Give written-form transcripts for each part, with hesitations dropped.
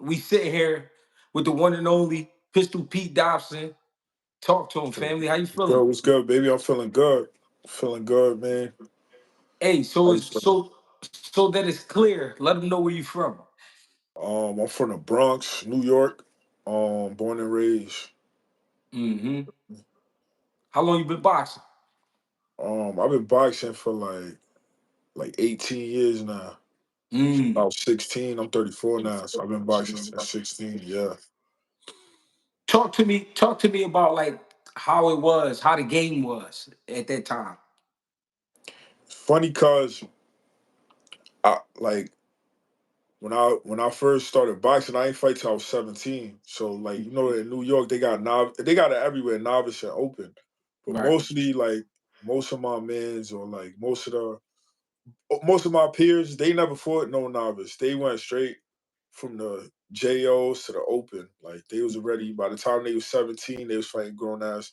we sitting here with the one and only Pistol Pete Dobson. Talk to him, family. How you feeling? What's good, baby? I'm feeling good. Feeling good, man. Hey, How so you it's feeling? so that it's clear. Let them know where you from. I'm from the Bronx, New York. Born and raised. Mm-hmm. How long you been boxing? I've been boxing for like 18 years now. Mm. About 16. I'm 34 now, so I've been boxing since 16. Yeah. Talk to me about like how it was, how the game was at that time. It's funny cause I like when I first started boxing, I ain't fight till I was 17. So like in New York they got it everywhere, novice and open. But Right, mostly like most of my mans or like most of my peers, they never fought no novice. They went straight from the JOs to the open. Like they was already by the time they was 17, they was fighting grown ass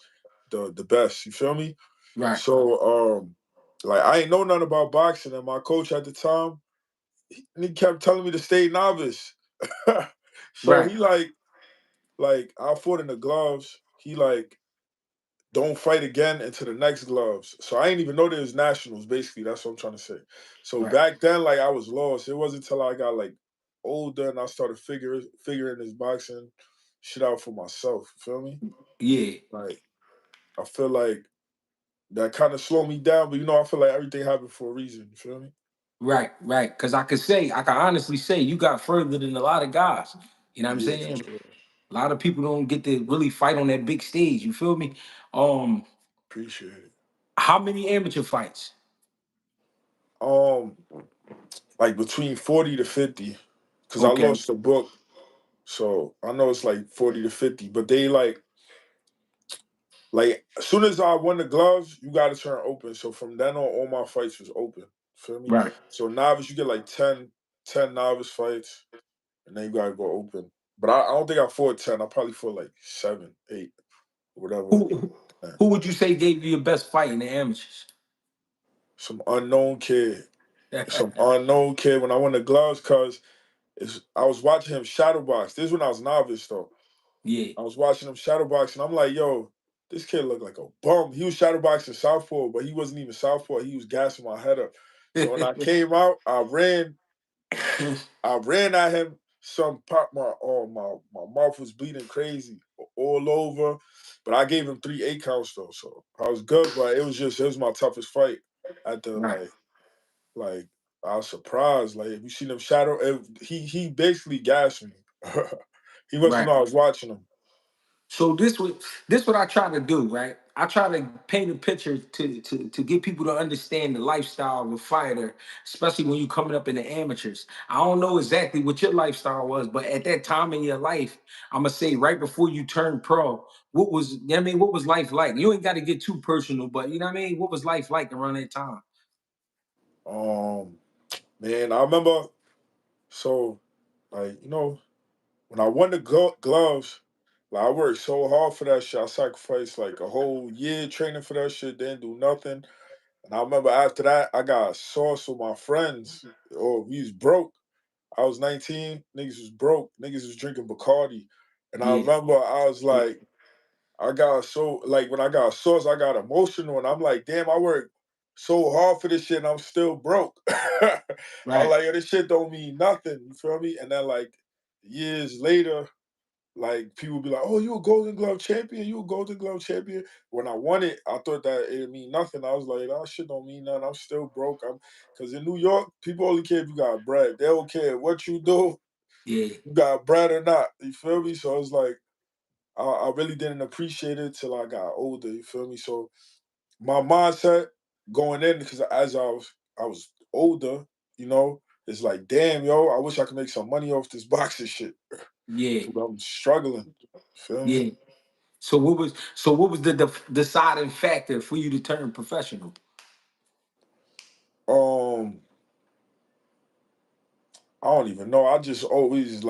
the best. You feel me? right, So like I ain't know nothing about boxing, and my coach at the time, he kept telling me to stay novice. So right, he like I fought in the gloves. He like don't fight again into the next gloves. So I didn't even know there was nationals. Basically, that's what I'm trying to say. So right. back then, like I was lost. It wasn't until I got like older and I started figuring this boxing shit out for myself. You feel me? Yeah. Like I feel like that kind of slowed me down, but I feel like everything happened for a reason. You feel me? Right, right. Because I can honestly say you got further than a lot of guys. You know what I'm Yeah, for saying? sure. A lot of people don't get to really fight on that big stage. You feel me? Um, Appreciate it. how many amateur fights? Um, like between 40 to 50, because I Okay, lost the book. So I know it's like 40 to 50, but they like as soon as I won the gloves, you got to turn open. So from then on, all my fights was open. Feel me? right. So novice, you get like 10 novice fights, and then you gotta go open. But I don't think I fought 10. I probably fought like 7, 8, whatever. Who Man, who would you say gave you your best fight in the amateurs? some unknown kid, some unknown kid. When I won the gloves, I was watching him shadowbox. This is when I was novice though. Yeah. I was watching him shadowbox, and I'm like, yo, this kid looked like a bum. He was shadowboxing southpaw, but he wasn't even southpaw. He was gassing my head up. So when I came out, I ran at him. Some pop my mouth was bleeding crazy all over, but I gave him 3 8 counts though, so I was good. But it was my toughest fight. At the Right, like I was surprised. Like if you seen him he basically gassed me. He must have right. known I was watching him. So this what I try to do, right? I try to paint a picture to get people to understand the lifestyle of a fighter, especially when you coming up in the amateurs. I don't know exactly what your lifestyle was, but at that time in your life, I'm gonna say right before you turned pro, what was life like? You ain't got to get too personal, but you know what I mean? What was life like around that time? Um, Man, I remember. So like when I won the gloves, like I worked so hard for that shit. I sacrificed like a whole year training for that shit. Didn't do nothing. And I remember after that, I got sauce with my friends. Oh, we was broke. I was 19. Niggas was broke. Niggas was drinking Bacardi. And I Yeah, remember I was like, I got so like when I got sauce, I got emotional, and I'm like, damn, I worked so hard for this shit, and I'm still broke. I'm right. like, yo, this shit don't mean nothing. You feel me? And then like years later, like people be like, "Oh, you a Golden Glove champion? You a Golden Glove champion?" When I won it, I thought that it mean nothing. I was like, "That shit don't mean nothing. I'm still broke." Because in New York, people only care if you got bread. They don't care what you do, Yeah, you got bread or not. You feel me? So I was like, I really didn't appreciate it till I got older. You feel me? So my mindset going in, because as I was older, it's like, damn, yo, I wish I could make some money off this boxing shit. yeah, But I'm struggling. Feel me? yeah. So what was the deciding factor for you to turn professional? Um, I don't even know. I just always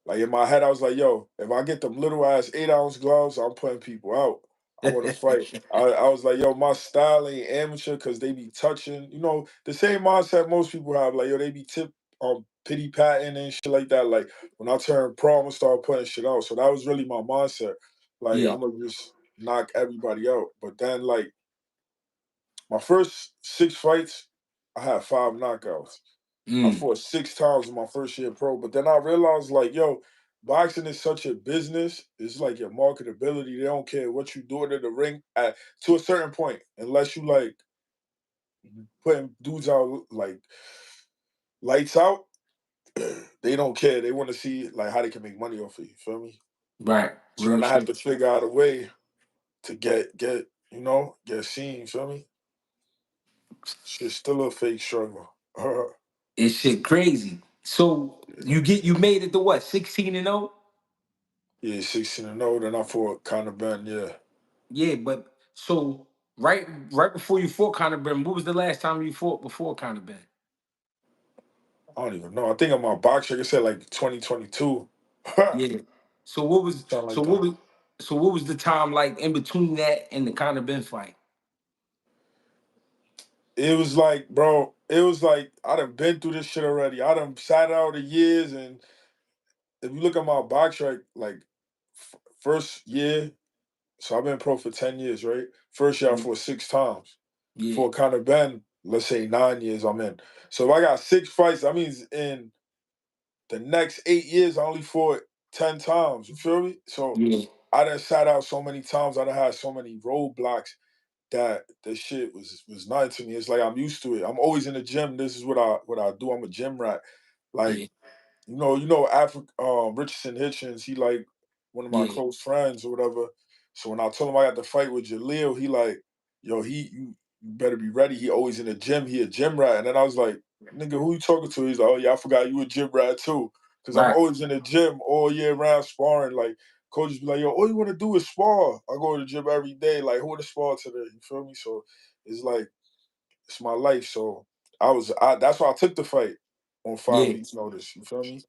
like in my head, I was like, yo, if I get them little ass 8 ounce gloves, I'm putting people out. I want to fight. I was like, yo, my style ain't amateur because they be touching. The same mindset most people have. Like, yo, they be pity patting and shit like that. Like when I turned pro, I'm gonna start putting shit out. So that was really my mindset. Like Yeah. I'm gonna just knock everybody out. But then like my first 6 fights, I had 5 knockouts. I Mm. fought 6 times in my first year pro. But then I realized like, yo, boxing is such a business. It's like your marketability. They don't care what you do in the ring at to a certain point, unless you like putting dudes out like lights out. They don't care. They want to see like how they can make money off of you. Feel me? Right. So Real then I had shit. to figure out a way to get seen. Feel me? Shit's still a fake struggle. It's shit crazy. So you made it to what, 16-0? Yeah, 16-0. Then I fought Conor Benn. Yeah, Yeah, but so right before you fought Conor Ben, what was the last time you fought before Conor Ben? I don't even know. I think I'm on box. Like I said, like 2022. Something Yeah. So what was so like what that. was so what was the time like in between that and the Conor Ben fight? It was like, bro. It was like I done been through this shit already. I done sat out the years, and if you look at my box right, like first year. So I've been pro for 10 years, right? First year I fought 6 times. Yeah, For Conor Ben, let's say 9 years I'm in. So if I got 6 fights, that means in the next 8 years I only fought 10 times. You feel me? So yeah, I done sat out so many times, I done had so many roadblocks that the shit was nothing to me. It's like I'm used to it. I'm always in the gym. This is what I do. I'm a gym rat. Like yeah, Richardson Hitchens, he like one of my yeah, close friends or whatever. So when I told him I got to fight with Jaleel, he like, yo, you better be ready. He always in the gym. He a gym rat. And then I was like, nigga, who you talking to? He's like, oh yeah, I forgot you a gym rat too. Cause I'm right, always in the gym all year round sparring. Like coaches be like, yo, all you want to do is spar. I go to the gym every day. Like, who want to spar today? You feel me? So it's like it's my life. So that's why I took the fight on five yeah. weeks notice. You feel me?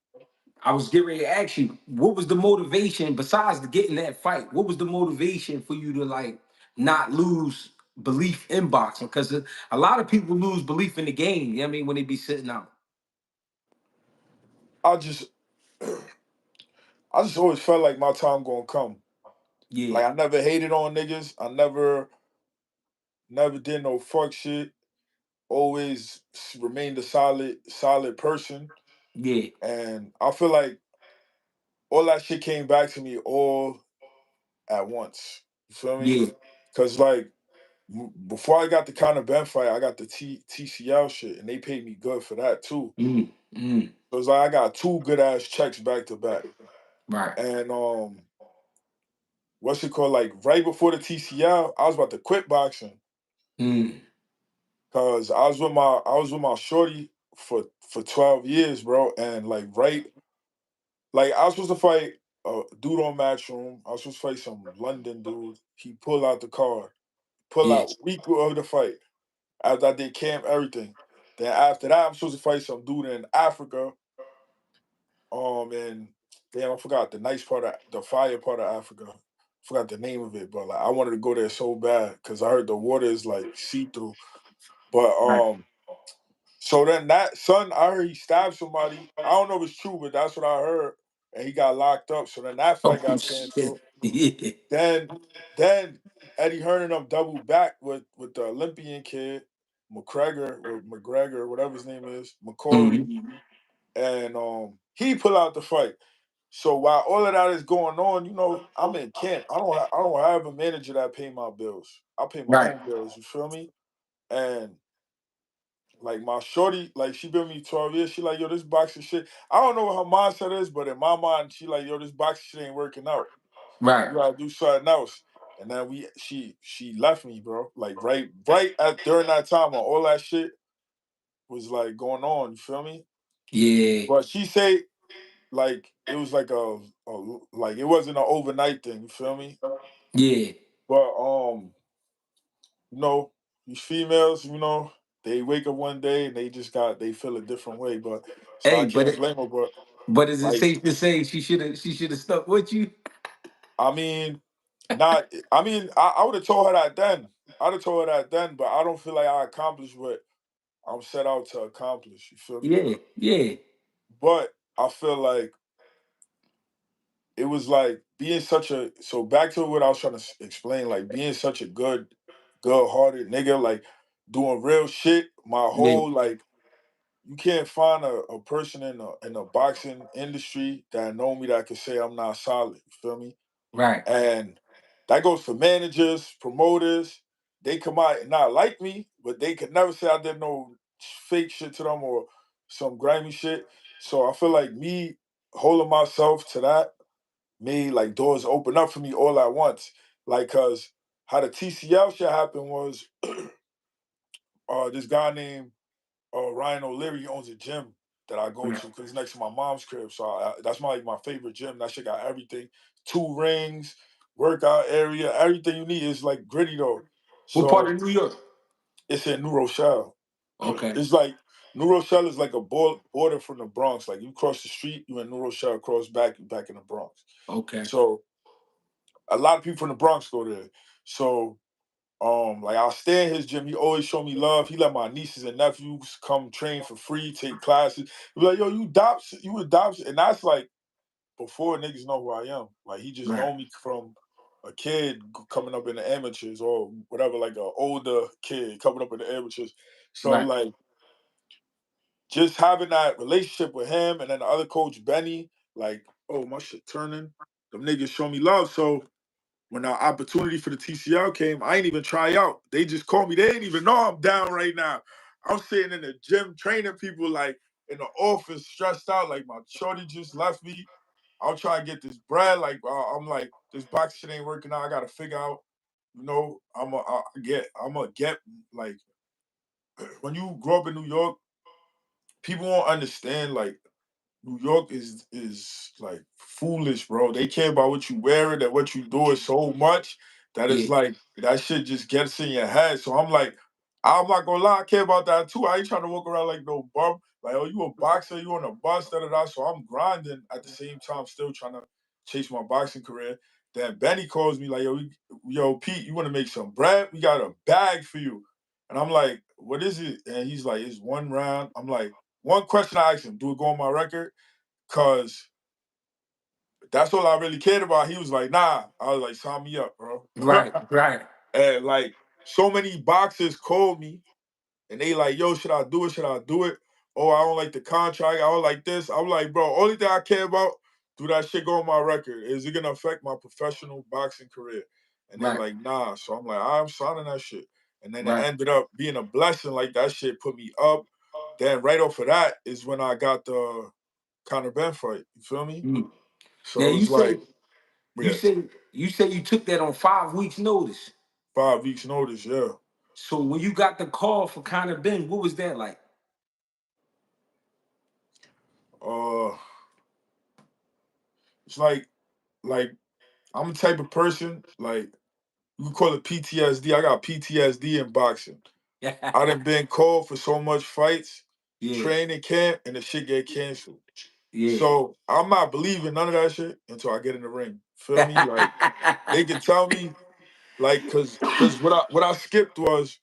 I was getting ready to ask you, what was the motivation besides the getting that fight? What was the motivation for you to like not lose belief in boxing? Because a lot of people lose belief in the game. You know what I mean, when they be sitting out. I just I just always felt like my time gonna come. Yeah, Like I never hated on niggas. I never did no fuck shit. Always remained a solid person. yeah, And I feel like all that shit came back to me all at once. You feel me? yeah, Cause like before I got the Conor Ben fight, I got the TCL shit, and they paid me good for that too. mm, mm, So it's like I got 2 good ass checks back to back. right, And what's it called? Like right before the TCL, I was about to quit boxing mm, because I was with my shorty for 12 years, bro. And like I was supposed to fight a dude on Matchroom. I was supposed to fight some London dude. He pulled out the card, pull yeah, out week of the fight after I did camp everything. Then after that, I'm supposed to fight some dude in Africa. And damn, I forgot the nice part of the fire part of Africa. Forgot the name of it, but like I wanted to go there so bad because I heard the water is like see through. But right. so then that son, I heard he stabbed somebody. I don't know if it's true, but that's what I heard. And he got locked up. So then that fight Oh got shit. canceled. Yeah, Then then Eddie Hearn and them doubled back with the Olympian kid, McGregor, whatever his name is, McCory. mhm, And he pulled out the fight. So while all of that is going on, I'm in camp. I don't have a manager that pay my bills. I pay my right, own bills. You feel me? And like my shorty, like she been with me 12 years. She like, yo, this boxing shit. I don't know what her mindset is, but in my mind, she like, yo, this boxing shit ain't working out. right, You gotta do something else. And then she left me, bro. Like right at during that time when all that shit was like going on. You feel me? yeah, But she say like it was like like it wasn't an overnight thing. You feel me? yeah. But you know, these females, they wake up one day and they feel a different way. But so I Hey, can't blame her. But but is it like, safe to say she should have stuck with you? I mean, not. I mean, I would have told her that then. I'd have told her that then. But I don't feel like I accomplished what I'm set out to accomplish. You feel me? Yeah, yeah. But I feel like it was like being such a so back to what I was trying to explain, like being such a good hearted nigga, like doing real shit. My Yeah. whole like you can't find a person in the boxing industry that know me that can say I'm not solid. You feel me? Right. And that goes for managers, promoters. They come out and not like me, but they could never say I did no fake shit to them or some grimy shit. So I feel like me holding myself to that made like doors open up for me all at once. Like, cause how the TCL shit happened was this guy named Ryan O'Leary owns a gym that I go Right. to because it's next to my mom's crib. So that's my favorite gym. That shit got everything, 2 rings, workout area, everything you need. Is like gritty though. What part So of New York? it's in New Rochelle. Okay. It's like New Rochelle is like a border from the Bronx. Like you cross the street, you in New Rochelle, cross back, you back in the Bronx. Okay. So a lot of people from the Bronx go there. So like I'll stay in his gym. He always show me love. He let my nieces and nephews come train for free, take classes. He be like, yo, you Dobson, you a Dobson. And that's like before niggas know who I am. Like he just Right. know me from a kid coming up in the amateurs or whatever, like an older kid coming up in the amateurs. So Right. like just having that relationship with him and then the other coach Benny, like, oh my shit turning. Them niggas show me love. So when the opportunity for the TCL came, I ain't even try out. They just called me. They ain't even know I'm down right now. I'm sitting in the gym training people like in the office, stressed out. Like my shorty just left me. I'm trying to get this bread. Like I'm like this box shit ain't working out. I gotta figure out. You know, I'm gonna get like when you grow up in New York, people won't understand like New York is like foolish, bro. They care about what you wearing and what you doing so much that it's Yeah. like that shit just gets in your head. So I'm like, I'm not gonna lie, I care about that too. I ain't trying to walk around like no bum. Like, oh, you a boxer, you on a bus, da da da. So I'm grinding at the same time, still trying to chase my boxing career. Then Benny calls me like, yo, Pete, you want to make some bread? We got a bag for you. And I'm like, what is it? And he's like, it's 1 round. I'm like, one question I asked him, do it go on my record? Cause that's all I really cared about. He was like, nah. I was like, sign me up, bro. Right. Right. And like so many boxers called me and they like, yo, should I do it? Should I do it? Oh, I don't like the contract. I don't like this. I'm like, bro, only thing I care about, do that shit go on my record? Is it gonna affect my professional boxing career? And they Right. like, nah. So I'm like, I'm signing that shit. And then it Right. ended up being a blessing. Like that shit put me up. Then right off of that is when I got the Conor Benn fight. You feel me? Mm. Now So it you was say like, you yeah, say you say you took that on 5 weeks notice. 5 weeks notice, yeah. So when you got the call for Conor Ben, what was that like? Uh it's like I'm the type of person, like you could call it PTSD. I got PTSD in boxing. I done been called for so much fights, Yeah. training camp, and the shit get canceled. Yeah. So I'm not believing none of that shit until I get in the ring. Feel me? Like they can tell me, like, cause what I skipped was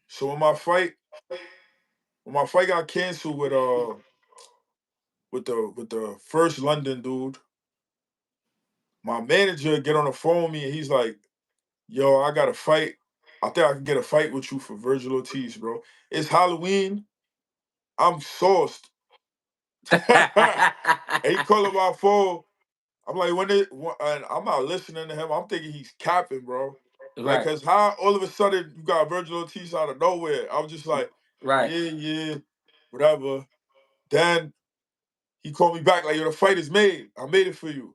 so when my fight got canceled with the first London dude, my manager get on the phone with me and he's like, yo, I got a fight. I think I can get a fight with you for Virgil Ortiz, bro. It's Halloween. I'm sauced. And he calling my phone. I'm like, and I'm not listening to him. I'm thinking he's capping, bro. Like, Right. cause how all of a sudden you got Virgil Ortiz out of nowhere? I'm just like, Right. yeah, whatever. Then he called me back like, yo, the fight is made. I made it for you.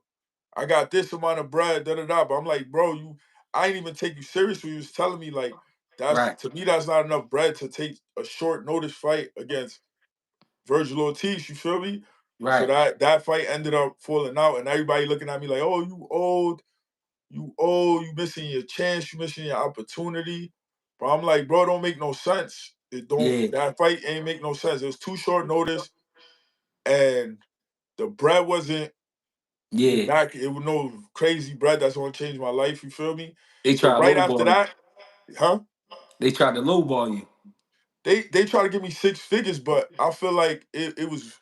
I got this amount of bread, da da da. But I'm like, bro, I ain't even take you seriously. You was telling me like Right. that's not enough bread to take a short notice fight against Virgil Ortiz. You feel me? So Right. that fight ended up falling out, and everybody looking at me like, oh, you old, you missing your chance, you missing your opportunity. But I'm like, bro, don't make no sense. It don't Yeah. that fight ain't make no sense. It was too short notice, and the bread wasn't Yeah. it was no crazy bread that's gonna change my life. You feel me? They So tried to right after lowball you. that, huh? They tried to lowball you. they try to give me 6 figures, but I feel like it was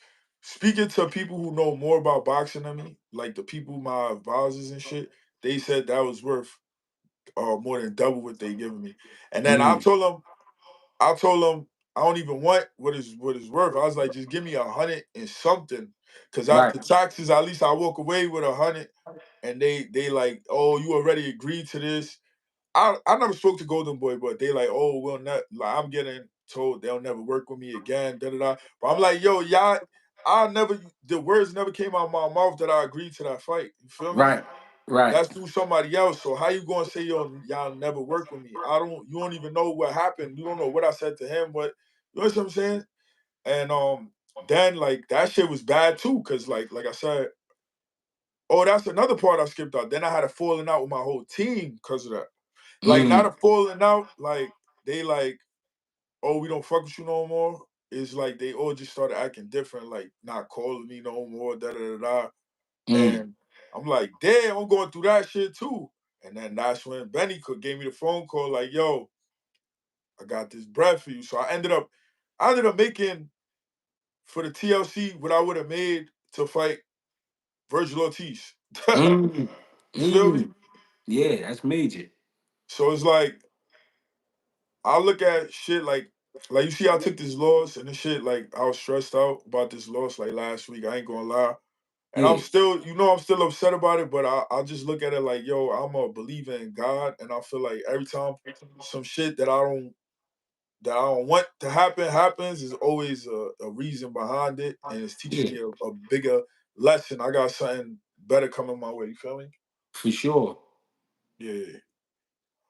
speaking to people who know more about boxing than me, like the people, my advisors and shit. They said that was worth more than double what they giving me. And then Mm, I told them I don't even want what is worth. I was like, just give me 100 and something, because right, after taxes, at least I walk away with 100. And they like, oh, you already agreed to this. I never spoke to Golden Boy, but they like, oh, well, not like I'm getting told they'll never work with me again. Da da da. But I'm like, yo, y'all, I never, the words never came out of my mouth that I agreed to that fight. You feel me? right, right, That's through somebody else. So how you gonna say y'all never work with me? You don't even know what happened. You don't know what I said to him. But you know what I'm saying? And then like that shit was bad too, cause like I said, oh, that's another part I skipped out. Then I had a falling out with my whole team because of that. Like not mm, a falling out, like they like, oh, we don't fuck with you no more. It's like they all just started acting different, like not calling me no more, da da da da. mm, And I'm like, damn, I'm going through that shit too. And then that's when Benny gave me the phone call, like, yo, I got this bread for you. So I ended up making for the TLC what I would have made to fight Virgil Ortiz. mm, You feel me? mm. Yeah, that's major. So it's like I look at shit like you see I took this loss and this shit, like I was stressed out about this loss like last week. I ain't gonna lie. And I'm Yeah, still, I'm still upset about it, but I just look at it like, yo, I'm a believer in God, and I feel like every time some shit that I don't want to happen happens, is always a reason behind it, and it's teaching yeah, me a bigger lesson. I got something better coming my way. You feel me? for sure. Yeah.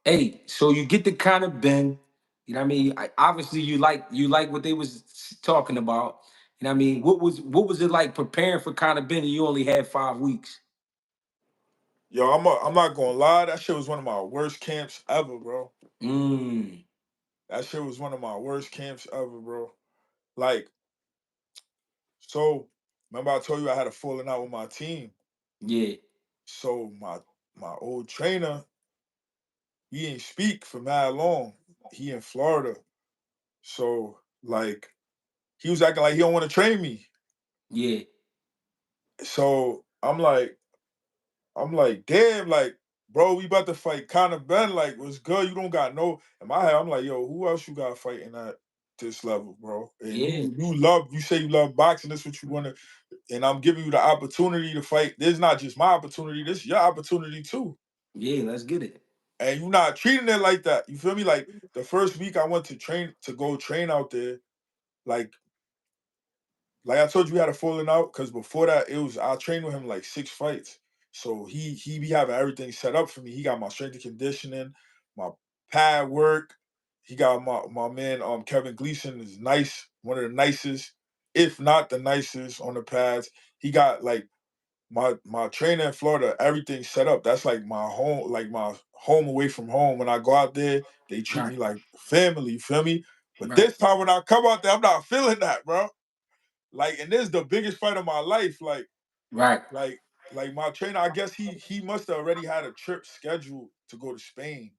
Hey, so you get the kind of bend, you know what I mean? Obviously you like what they was talking about. You know what I mean? What was it like preparing for kind of bend and you only had 5 weeks? Yo, I'm not gonna lie, that shit was one of my worst camps ever, bro. Mm, That shit was one of my worst camps ever, bro. Like, so remember I told you I had a falling out with my team. yeah, So my old trainer, he ain't speak for mad long. He in Florida. So like he was acting like he don't want to train me. yeah, So I'm like, damn, like, bro, we about to fight Conor Benn. Like, what's good? You don't got no. In my head, I'm like, yo, who else you got fighting at this level, bro? And yeah, you say you love boxing. That's what you want to. And I'm giving you the opportunity to fight. This is not just my opportunity. This is your opportunity too. yeah, let's get it. And you're not treating it like that. You feel me? Like the first week I went to go train out there, like like I told you, we had a falling out because before that, I trained with him like 6 fights. So he be having everything set up for me. He got my strength and conditioning, my pad work. He got my man Kevin Gleason is nice, one of the nicest, if not the nicest on the pads. He got like my trainer in Florida, everything set up. That's like my home away from home. When I go out there, they treat Right, me like family. You feel me? But right, this time when I come out there, I'm not feeling that, bro. Like, and this is the biggest fight of my life. right. Like, like my trainer, I guess he must have already had a trip scheduled to go to Spain.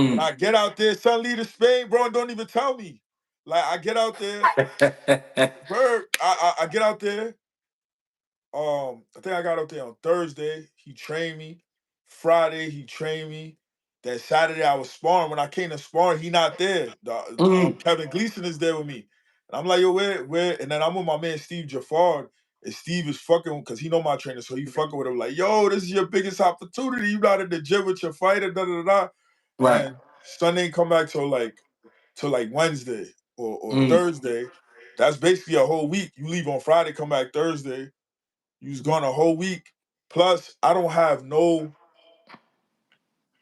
When Mm. I get out there, suddenly to Spain, bro, don't even tell me. Like, I get out there, bird. I get out there. I think I got up there on Thursday. He trained me. Friday he trained me. Then Saturday I was sparring. When I came to sparring, he not there. Mm. Kevin Gleason is there with me. And I'm like, yo, where? And then I'm with my man Steve Jaffard. And Steve is fucking because he know my trainer, so he fucking with him like, yo, this is your biggest opportunity. You not in the gym with your fighter, da da da. Da. Right. And Sunday ain't come back till like Wednesday or Mm. Thursday. That's basically a whole week. You leave on Friday, come back Thursday. You was gone a whole week. Plus, I don't have no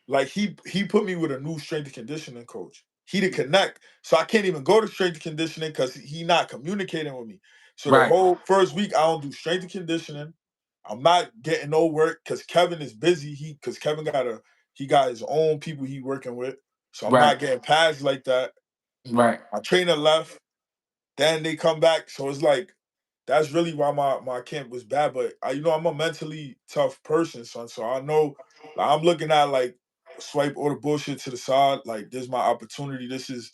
like he put me with a new strength and conditioning coach. He to connect. So I can't even go to strength and conditioning because he not communicating with me. So the Right. whole first week I don't do strength and conditioning. I'm not getting no work because Kevin is busy. Because Kevin he got his own people he working with. So I'm Right. not getting pads like that. Right. My trainer left. Then they come back. So it's like that's really why my camp was bad. But I'm a mentally tough person, son. So I know like, I'm looking at like swipe all the bullshit to the side. Like this is my opportunity. This is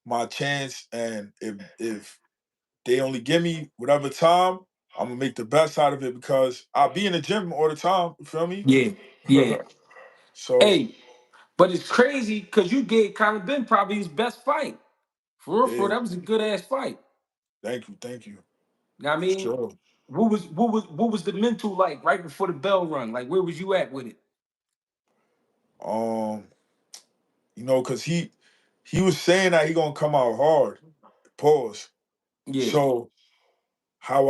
my chance, and if they only give me whatever time, I'm gonna make the best out of it because I'll be in the gym all the time. You feel me? Yeah, yeah. So Hey, but it's crazy because you gave Conor Benn probably his best fight. For real, yeah, that was a good ass fight. thank you. You know what I For mean? sure. What was the mental like right before the bell rung? Like where was you at with it? Um, cause he was saying that he gonna come out hard. Pause. Yeah. So how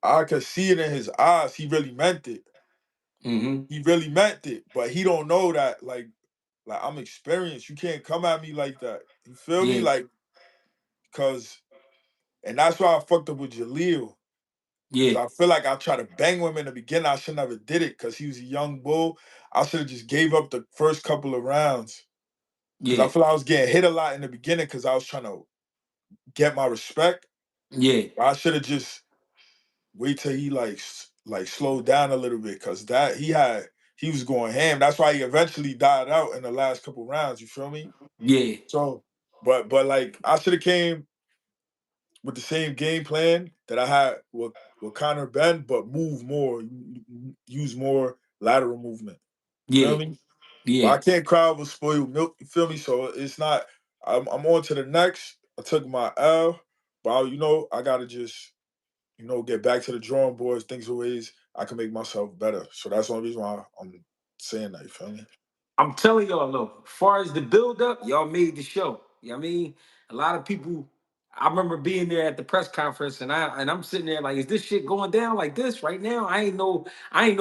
I could see it in his eyes, he really meant it. Mm-hmm. He really meant it, but he don't know that like I'm experienced. You can't come at me like that. You feel me? Yeah. Like, cause and that's why I fucked up with Jaleel. Cause Yeah. I feel like I tried to bang him in the beginning. I should never did it because he was a young bull. I should have just gave up the first couple of rounds. Cause I Yeah. feel like I was getting hit a lot in the beginning because I was trying to get my respect. Yeah. I should have just wait till he like slowed down a little bit because that he was going ham. That's why he eventually died out in the last couple rounds. You feel me? Yeah. So, but like I should have came with the same game plan that I had with Conor Benn, but move more, use more lateral movement. You feel Yeah. me? But Yeah. I can't cry over spoiled milk. You feel me? So it's not. I'm on to the next. I took my L, but I gotta just get back to the drawing boards. Things are ways I can make myself better. So that's the only reason why I'm saying that. You feel me? I'm telling y'all though, as far as the build up, y'all made the show. You know what I mean? A lot of people I remember being there at the press conference and I'm sitting there like, is this shit going down like this right now? I ain't know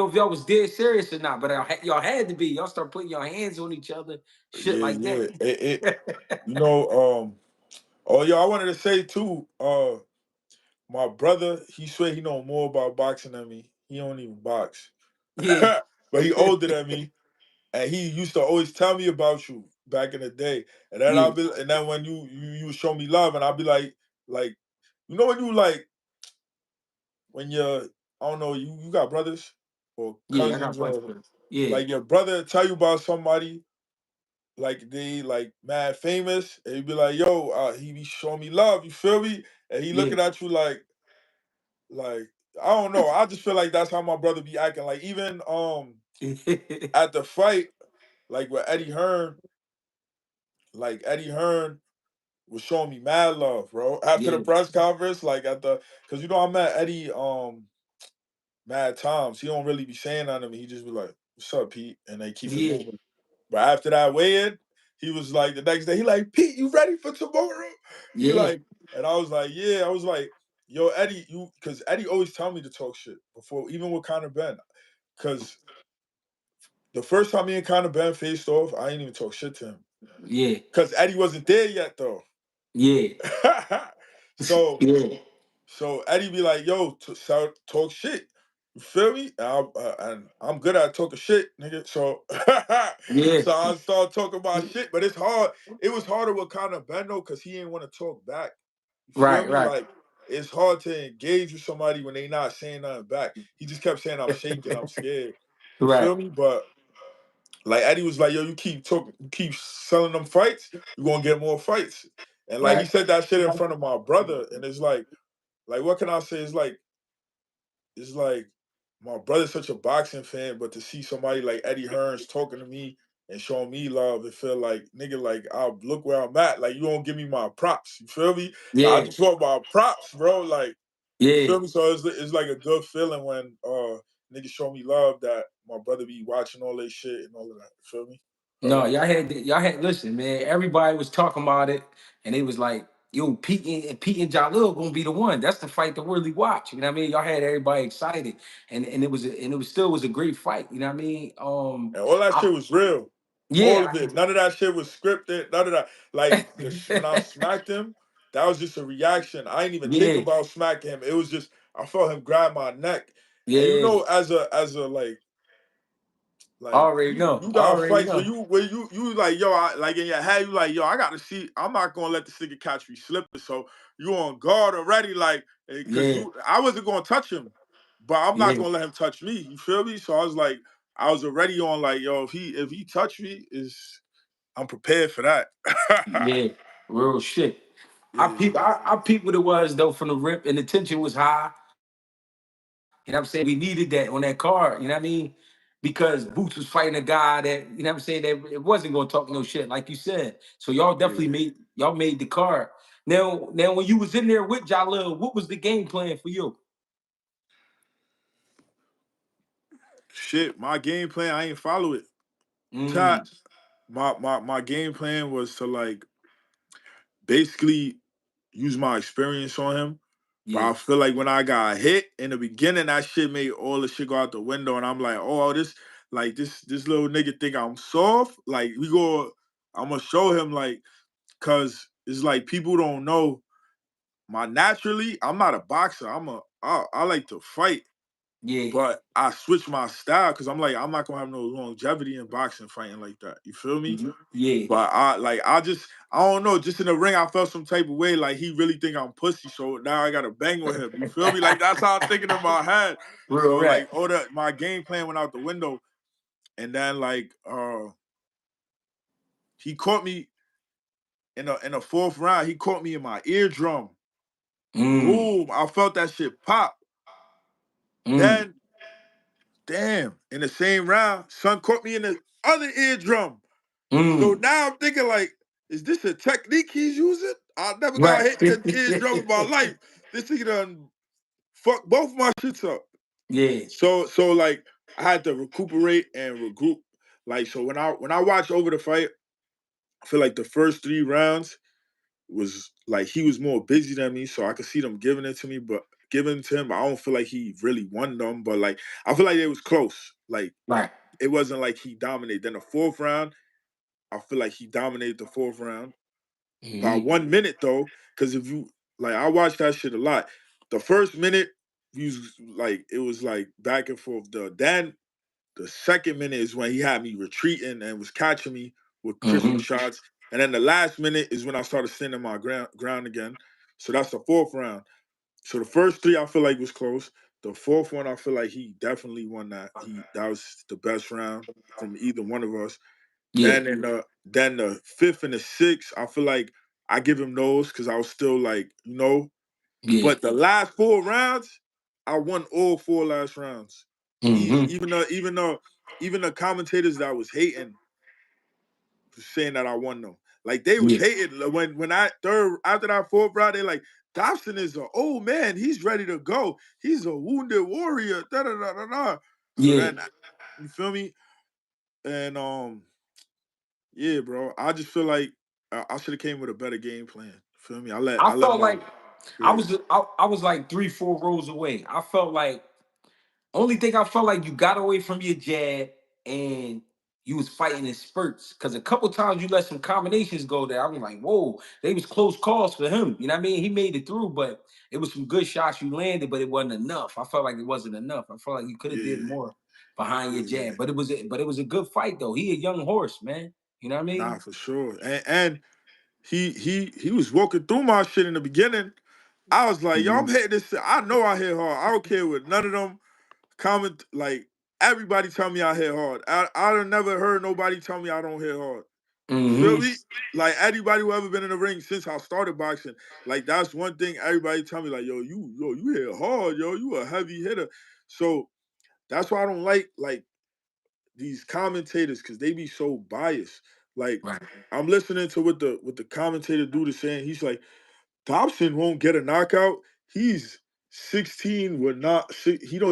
if y'all was dead serious or not, but y'all had to be. Y'all start putting your hands on each other, shit Yeah, like yeah. that. You know, oh yeah, I wanted to say too, my brother, he swear he know more about boxing than me. He don't even box. Yeah. But he older than me. And he used to always tell me about you back in the day. And then Yeah. when you would show me love and I'll be like, when you like when you're I don't know, you got brothers or Yeah, I got a cousins bunch or of them. Yeah. like your brother tell you about somebody like they like mad famous and you be like, yo, he be showing me love, you feel me? And he Yeah. looking at you like I don't know. I just feel like that's how my brother be acting. Like even at the fight, like with Eddie Hearn, like Eddie Hearn was showing me mad love, bro. After the Yeah. press conference, like cause I met Eddie mad times. He don't really be saying nothing to me. He just be like, "What's up, Pete?" And they keep it Yeah. moving. But after that weigh-in, he was like the next day, he like, "Pete, you ready for tomorrow?" He Yeah. like, and I was like, "Yeah." I was like, "Yo, Eddie, cause Eddie always tell me to talk shit before, even with Conor Benn. Cause the first time me and Conor Benn faced off, I ain't even talk shit to him. Yeah. Cause Eddie wasn't there yet though. Yeah. so Yeah. so Eddie be like, "Yo, talk shit." You feel me? And I'm good at talking shit, nigga. So Yeah. so I start talking about shit, but it's hard. It was harder with Conor Bendo because he ain't want to talk back. You feel Right, me? right. Like it's hard to engage with somebody when they not saying nothing back. He just kept saying, "I'm shaking, I'm scared." You Right. feel me? But like Eddie was like, "Yo, you keep talking, you keep selling them fights, you're gonna get more fights." And like he Right. said that shit in front of my brother, and it's like what can I say? It's like my brother's such a boxing fan, but to see somebody like Eddie Hearns talking to me and showing me love, it feel like nigga, like I'll look where I'm at. Like you don't give me my props. You feel me? Like, I Yeah. just want my props, bro. Like you Yeah. feel me? So it's like a good feeling when niggas show me love that my brother be watching all that shit and all of that. You feel me? No, y'all had listen, man. Everybody was talking about it, and it was like, yo, Pete and Jalil gonna be the one. That's the fight to really watch. You know what I mean? Y'all had everybody excited, and it was still was a great fight. You know what I mean? And all that I, shit was real. All yeah, of it. None of that shit was scripted. None of that. Like when I smacked him, that was just a reaction. I didn't even think yeah, about smacking him. It was just I felt him grab my neck. And yeah. as a I like already know. you I got already fights where know. you like yo like in your head you like yo I gotta see I'm not gonna let this nigga catch me slipping so you on guard already like because Yeah, you I wasn't gonna touch him but I'm not yeah, gonna let him touch me you feel me so I was like I was already on like yo if he touch me is I'm prepared for that. yeah. Real shit. Yeah, I peep what it was though from the rip, and the tension was high. You know what I'm saying? We needed that on that card. You know what I mean? Because Boots was fighting a guy that, you know what I'm saying, that it wasn't gonna talk no shit, like you said. So yeah. y'all made the card. Now when you was in there with Jalil, what was the game plan for you? Shit, my game plan, I ain't follow it. Mm, Chat. My game plan was to like basically use my experience on him. But I yeah, feel like when I got hit in the beginning, that shit made all the shit go out the window, and I'm like, oh, this little nigga think I'm soft. Like I'm gonna show him like, cause it's like people don't know my naturally. I'm not a boxer. I like to fight, yeah, but I switched my style because I'm like I'm not gonna have no longevity in boxing fighting like that. You feel me? yeah. But I don't know, just in the ring I felt some type of way, like he really think I'm pussy, so now I gotta bang with him. You feel me? Like that's how I'm thinking in my head. Real So like rap. my game plan went out the window. And then like he caught me in the fourth round, he caught me in my eardrum. Mm, Boom. I felt that shit pop. mm, Then, damn, in the same round, son caught me in the other eardrum. So mm. now I'm thinking like, is this a technique he's using? I never got Right. hit in the eardrum in my life. This nigga done fucked both my shits up. Yeah. So like I had to recuperate and regroup. Like so when I watched over the fight, I feel like the first 3 rounds was like he was more busy than me, so I could see them giving it to me, but giving it to him, I don't feel like he really won them. But like I feel like it was close. Like Right. it wasn't like he dominated. Then the fourth round, I feel like he dominated the fourth round by Hmm. 1 minute though, because if you like, I watched that shit a lot. The first minute, it was like back and forth. Then the second minute is when he had me retreating and was catching me with crisp Hmm. shots, and then the last minute is when I started standing my ground again. So that's the fourth round. So the first three I feel like was close. The fourth one I feel like he definitely won that. That was the best round from either one of us. Yeah. Then the fifth and the sixth, I feel like I give him those because I was still like, Yeah. But the last 4 rounds, I won all 4 last rounds. Easy. Hmm. Even the commentators that was hating was saying that I won them. Like they was Yeah. hating when I third after that fourth round, they like Dobson is an old man. He's ready to go. He's a wounded warrior. Da da da da da. So Yeah. then you feel me? And yeah, bro. I just feel like I should have came with a better game plan. Feel me? I I let felt my like yeah. I was like 3, 4 rows away. I felt like only thing I felt like you got away from your jab and you was fighting in spurts. Cause a couple times you let some combinations go there. I was like, whoa, they was close calls for him. You know what I mean? He made it through, but it was some good shots you landed, but it wasn't enough. I felt like it wasn't enough. I felt like you could have did Yeah. more behind your Yeah. jab. But it was a good fight though. He a young horse, man. You know what I Nah, mean? for sure. And he was walking through my shit in the beginning. I was like, yo, I'm Mhm. hitting this shit. I know I hit hard. I don't care what none of them comment like everybody tell me I hit hard. I done never heard nobody tell me I don't hit hard. You feel Mhm. me? Like anybody who ever been in the ring since I started boxing, like that's one thing everybody tell me, like, you hit hard, yo, you a heavy hitter. So that's why I don't like these commentators because they be so biased. Like Right. I'm listening to what the commentator dude is saying. He's like, Dobson won't get a knockout. He's 16 with not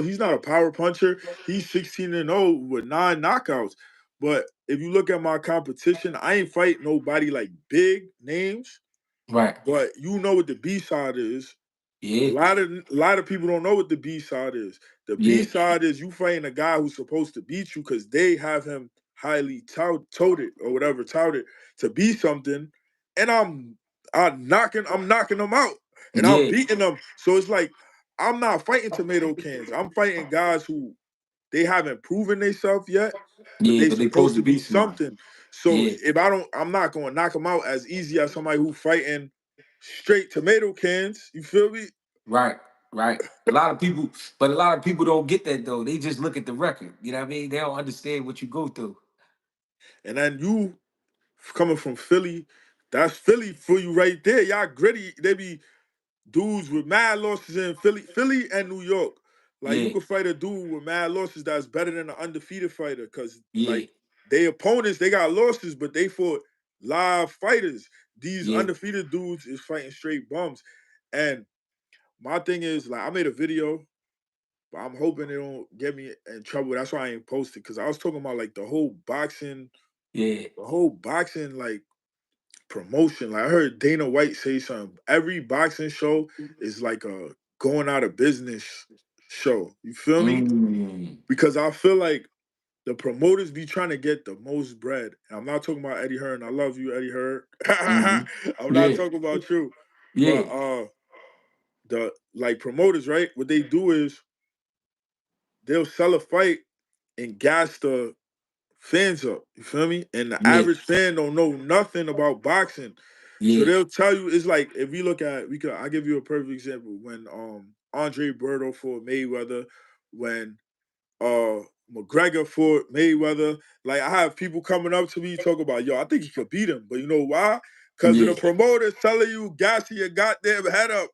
he's not a power puncher. He's 16-0 with 9 knockouts. But if you look at my competition, I ain't fight nobody like big names, Right. but you know what the B side is. Yeah. A lot of people don't know what the B side is. The B Yeah. side is you fighting a guy who's supposed to beat you because they have him highly touted or whatever touted to be something, and I'm knocking them out, and I'm Yeah. beating them. So it's like I'm not fighting tomato cans. I'm fighting guys who they haven't proven themselves yet, but Yeah. they But they supposed supposed to to be be somebody. something. So Yeah. if I don't, I'm not going to knock them out as easy as somebody who fighting straight tomato cans. You feel me? Right, right. A lot of people don't get that though. They just look at the record. You know what I mean? They don't understand what you go through. And then you coming from Philly. That's Philly for you right there. Y'all gritty. They be dudes with mad losses in Philly and New York. Like you Yeah, could fight a dude with mad losses that's better than an undefeated fighter, cause yeah, like they opponents they got losses, but they fought live fighters. These yeah, undefeated dudes is fighting straight bums, and my thing is like I made a video, but I'm hoping it don't get me in trouble. That's why I ain't posted, cause I was talking about like yeah. the whole boxing like promotion. Like I heard Dana White say something. Every boxing show is like a going out of business show. You feel me? Mm. Because I feel like the promoters be trying to get the most bread. And I'm not talking about Eddie Hearn. I love you, Eddie Hearn. Mm-hmm. I'm not Yeah, talking about you. But yeah, the like promoters, right? What they do is they'll sell a fight and gas the fans up. You feel me? And the yeah, average fan don't know nothing about boxing. So yeah, they'll tell you it's like if you look at I give you a perfect example when Andre Berto fought Mayweather, when uh McGregor fought Mayweather. Like I have people coming up to me talking about, yo, I think he could beat him. But you know why? Because of the yeah. promoters telling you gassy your goddamn head up.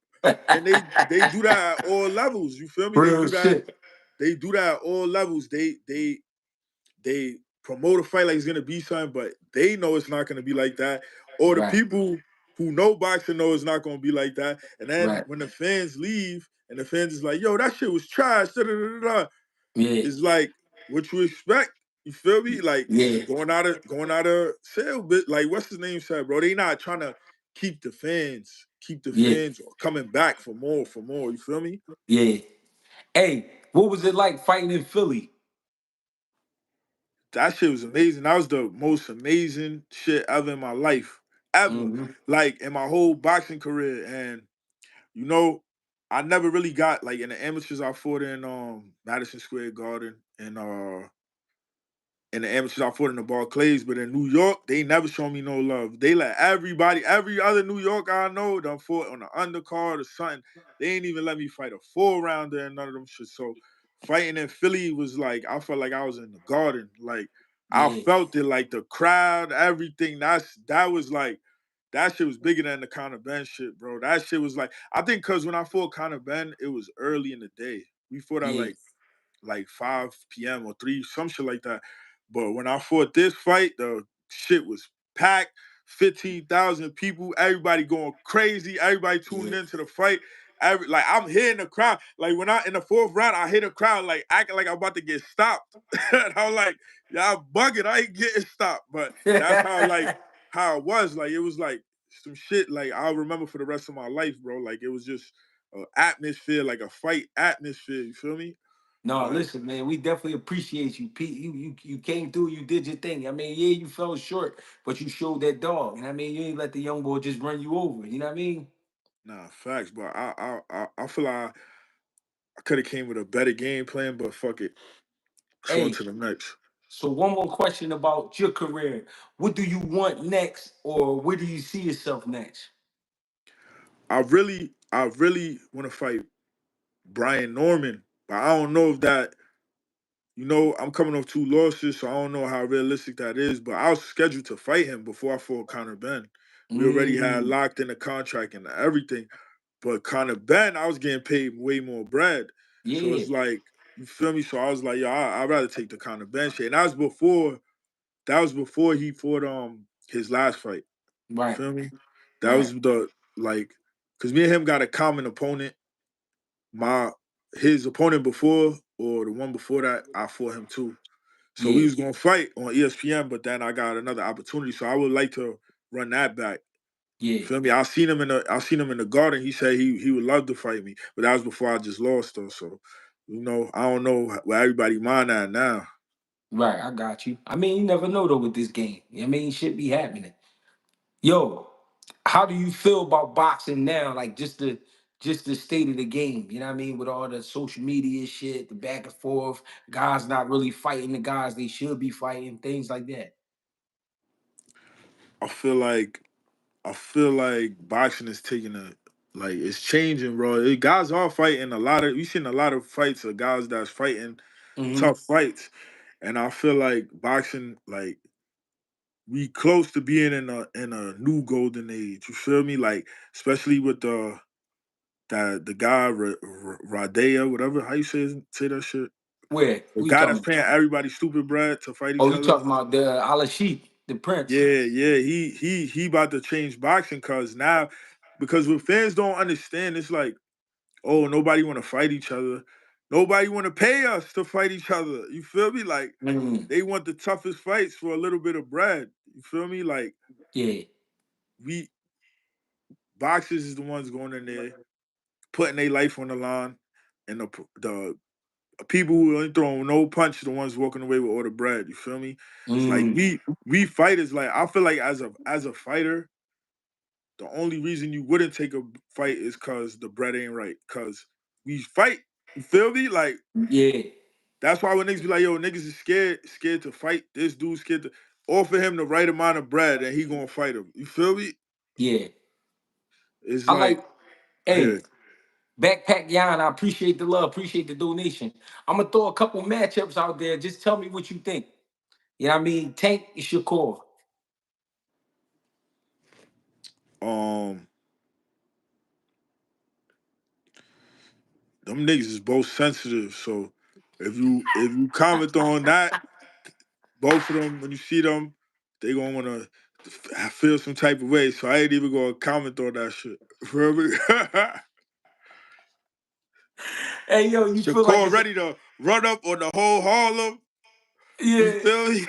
And they do that at all levels. You feel me? Real shit. They do that at all levels. They promote a fight like it's gonna be something, but they know it's not gonna be like that. Or the Right, people who know boxing know it's not gonna be like that. And then right. when the fans leave and the fans is like, yo, that shit was trash, da, da, da, da, Yeah, it's like what you expect. You feel me? Like yeah, going out of sale, but like what's his name said, bro? They not trying to keep the yeah, fans coming back for more, for more. You feel me? yeah. Hey, what was it like fighting in Philly? That shit was amazing. That was the most amazing shit ever in my life. Ever. Mm-hmm. Like in my whole boxing career. And you know, I never really got like in the amateurs I fought in Madison Square Garden and the amateurs I fought in the Barclays, but in New York, they never show me no love. They let everybody, every other New York I know, done fought on the undercard or something. They ain't even let me fight a full rounder and none of them shit. So fighting in Philly was like I felt like I was in the garden. Like I Yeah, felt it, like the crowd, everything. That was like that shit was bigger than the Conor Benn shit, bro. That shit was like I think because when I fought Conor Benn, it was early in the day. We fought at yeah, like 5 p.m. or 3, some shit like that. But when I fought this fight, the shit was packed, 15,000 people, everybody going crazy, everybody tuning yeah. into the fight. Like I'm hitting the crowd. Like when I in the fourth round, I hit a crowd like acting like I'm about to get stopped. And I'm like, y'all bugging, I ain't getting stopped. But that's how it was. Like it was like some shit like I'll remember for the rest of my life, bro. Like it was just an atmosphere, like a fight atmosphere. You feel me? No, Like, listen, man, we definitely appreciate you, Pete. You came through, you did your thing. I mean, yeah, you fell short, but you showed that dog. And I mean, you ain't let the young boy just run you over. You know what I mean? nah, facts. But I feel like I could have came with a better game plan, but fuck it. Let's on Hey, to the next. so one more question about your career. What do you want next, or where do you see yourself next? I really want to fight Brian Norman, but I don't know if that. You know, I'm coming off 2 losses, so I don't know how realistic that is. But I was scheduled to fight him before I fought Conor Benn. We already had Mm, locked in the contract and everything. But Conor Benn, I was getting paid way more bread. So yeah, it's like, you feel me? So I was like, yo, I'd rather take the Conor Benn shit. And that was before he fought his last fight. You right, feel me? That right, was the like because me and him got a common opponent. My his opponent before or the one before that, I fought him too. So we yeah, was gonna fight on ESPN, but then I got another opportunity. So I would like to run that back. You yeah. feel me? I seen him in the garden. He said he would love to fight me, but that was before I just lost though. So you know, I don't know where everybody mind at now. Right, I got you. I mean, you never know though with this game. I mean, shit be happening. Yo, how do you feel about boxing now? Like just the state of the game. You know what I mean? With all the social media shit, the back and forth, guys not really fighting the guys they should be fighting, things like that. I feel like I feel like boxing is taking a like it's changing, bro. Guys are fighting a lot of. We seen a lot of fights of guys that's fighting Hmm. tough fights, and I feel like boxing, like we close to being in a new golden age. You feel me? Like especially with the guy Radea, whatever how you say that shit. Where? The We guy talking that's about? paying everybody stupid bread to fight Oh, each you other. talking about the Alashik, the Prince? Yeah, yeah, he about to change boxing cause now because what fans don't understand, it's like, oh, nobody want to fight each other. Nobody want to pay us to fight each other. You feel me? Like Mm, they want the toughest fights for a little bit of bread. You feel me? Like yeah. we boxers is the ones going in there putting their life on the line, and the people who ain't throwing no punch, the ones walking away with all the bread. You feel me? It's like Mm, we fighters. Like I feel like as a fighter, the only reason you wouldn't take a fight is cause the bread ain't right. Cause we fight. You feel me? Like yeah. that's why when niggas be like, yo, niggas is scared to fight. This dude's scared to offer him the right amount of bread and he gonna fight him. You feel me? Yeah. It's I like, like, hey, yeah. Backpack Yan, I appreciate the love, appreciate the donation. I'm gonna throw a couple matchups out there. Just tell me what you think. You know what I mean? Tank Shakur. Um, them niggas is both sensitive. So if you comment on that, both of them, when you see them, they gonna wanna feel some type of way. So I ain't even gonna comment on that shit. Feel me? Hey yo, you feel like Shakur it's ready to run up on the whole Harlem. You yeah. feel me?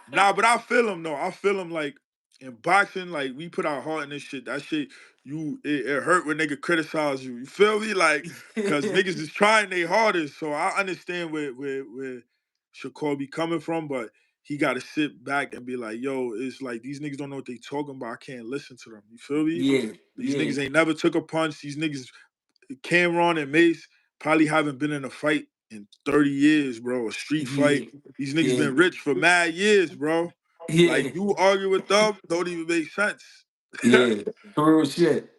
Nah, but I feel him though. I feel him like in boxing, like we put our heart in this shit. That shit, it hurt when nigga criticize you. You feel me? Like, cause niggas is trying their hardest. So I understand where Shakur be coming from, but he gotta sit back and be like, yo, it's like these niggas don't know what they talking about. I can't listen to them. You feel me? Yeah, These yeah, niggas ain't never took a punch. These niggas Cameron and Mace probably haven't been in a fight in 30 years, bro. A street fight. yeah, These niggas yeah, been rich for mad years, bro. Like yeah, you argue with them, don't even make sense. yeah. For real shit.